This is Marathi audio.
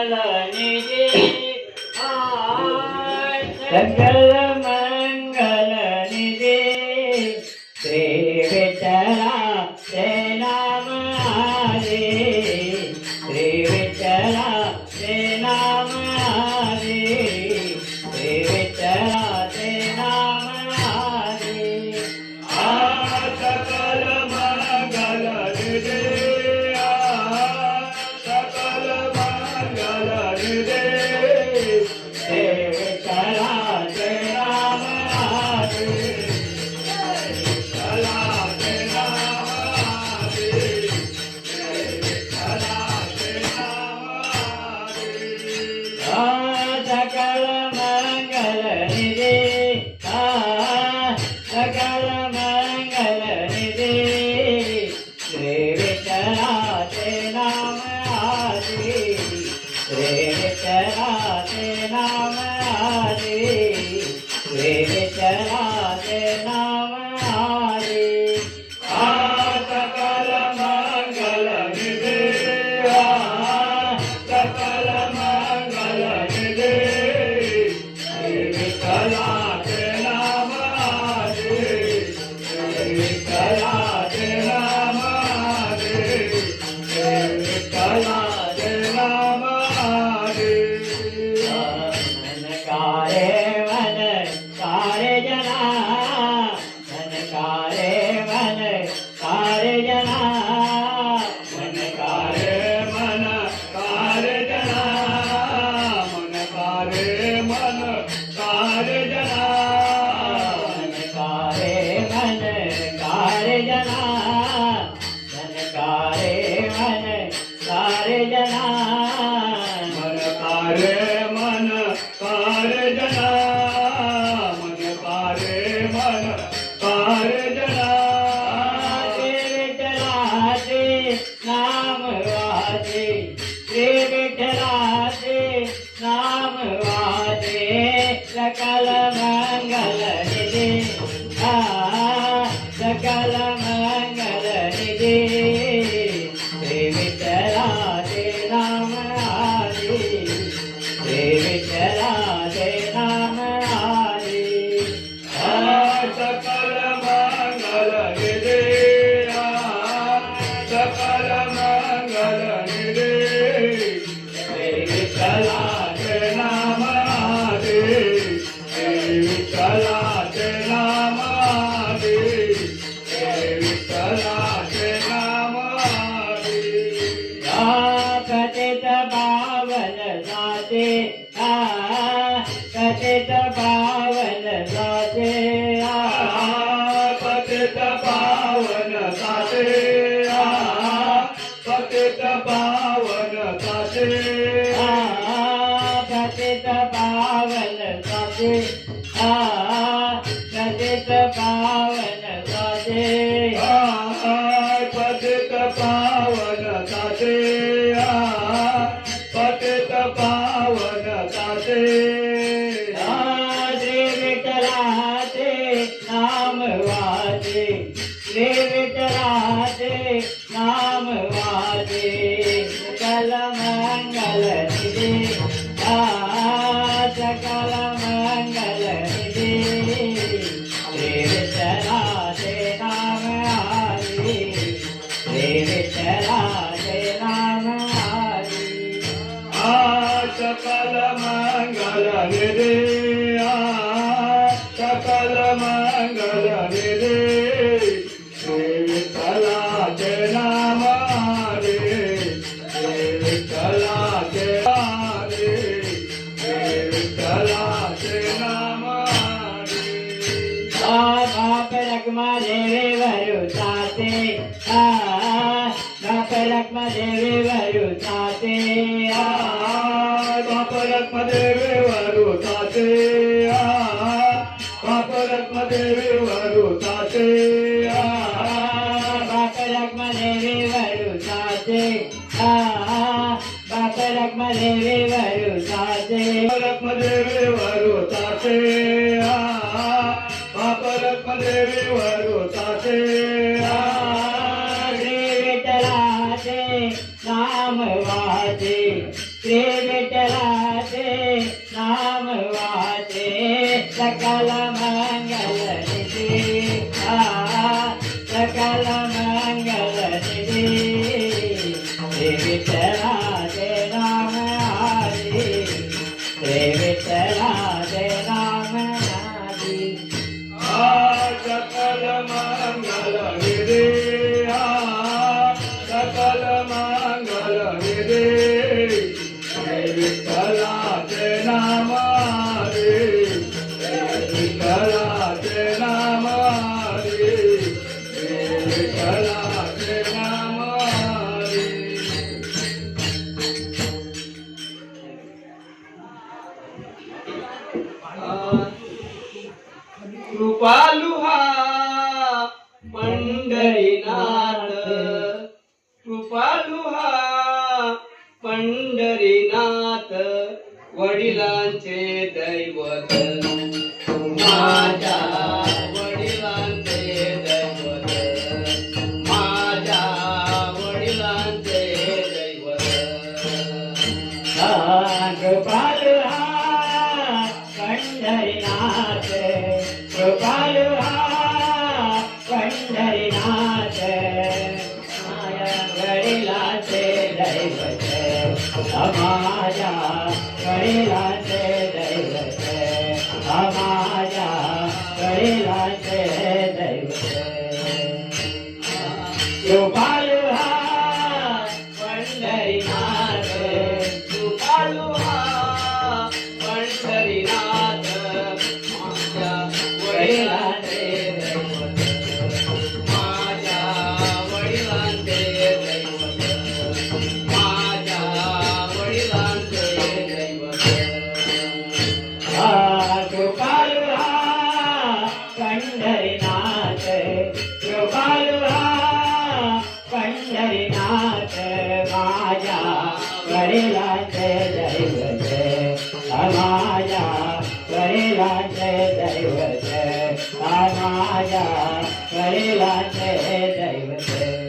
मंगल निधि सकल मंगल निधि श्री विठला ते नाम हरे श्री विठला ते नाम हरे श्री विठला ते नाम हरे सकल मंगल निधि सकल मंगल निधि श्री विठला ते नाम हरे विठला ते नाम हरे विठला ते नाम हरे सकल मंगल निधि सकल मंगल निधि श्री विठला ते नाम हरे श्री विठला ते नाम हरे श्री विठला ते नाम हरे सकल मंगल निधि सकल मंगल निधि श्री विठला ते नाम हरे श्री विठला ते नाम हरे श्री विठला ते नाम हरे मन कारे जना मन कारे जना मन कारे मन कार्य जना मन कारे मन कार्य जना मन कारे जना मन कारे जना मन कारे मन कार्य जना मन कारे मन कार्य जना विठलाचे नाम वाजे श्री विठलाचे नाम वाजे सकल मंगल निधि सकल मंगल निधि श्री विठलाचे नाम हरे श्री विठलाचे नाम हरे सकल मंगल निधि सकल मंगल निधि श्री विठला ते नाम हरे श्री विठला ते नाम हरे श्री विठला ते नाम हरे कथित पावन जाते कथित पावन जाते पतित पावन साचे पतित पावन साचे कथित पावन जाते कथित पावन जाते पतित पावन साचे पतित पावन साचे श्री विठलाचे नाम वाजे श्री विठलाचे नाम वाजे सकल मंगल निधि सकल मंगल निधि श्री विठलाचे नाम हरे श्री विठलाचे नाम हरे सकल मंगल निधि सकल मंगल निधि श्री विठला ते नाम हरे श्री विठला ते हरे श्री विठला ते नाम हरे बाप रखमा देवी वरुताते बाप रखमा देवी वरुताते बाप रखदेवी वरुताते बाप रखदेवी वरुताते बाप रखमा देवी वरुताते बाप रखमा देवी वरुताते रखदेवी वरुताते बाप रखदेवी वरुताते श्री विठलाचे नाम वाजे श्री विठ्ठलाचे नाम वाचे सकल मंगल निधी सकल मंगल निधी श्री विठ्ठलाचे नाम आदी श्री विठ्ठलाचे नाम आदी सकल मंगल निधी सकल मंगल निधी श्री विठ्ठलाचे नाम रे श्री विठ्ठलाचे नाम रे श्री विठ्ठलाचे नाम रे कृपालुहा पंढरीनाथ कृपालुहा पंढरीनाथ वडिलांचे दैवत माझ्या वडिलांचे दैवत माझ्या वडिलांचे दैवत कृपालुहा पंढरीनाथ कृपालुहा पंढरीनाथ माझ्या वडिलांचे दैवत माझ्या वडिलांचे दैवत माझ्या वडिलांचे दैवत कृपालुहा पंढरीनाथ कृपालुहा पंढरीनाथ माझ्या वडिलांचे दैवत माझ्या वडिलांचे दैवत माझ्या वडिलांचे दैवत कृपालुहा पंढरीनाथ कृपालुहा पंढरीनाथ माझ्या वडिलांचे दैवत माझ्या वडिलांचे दैवत माझ्या वडिलांचे दैवत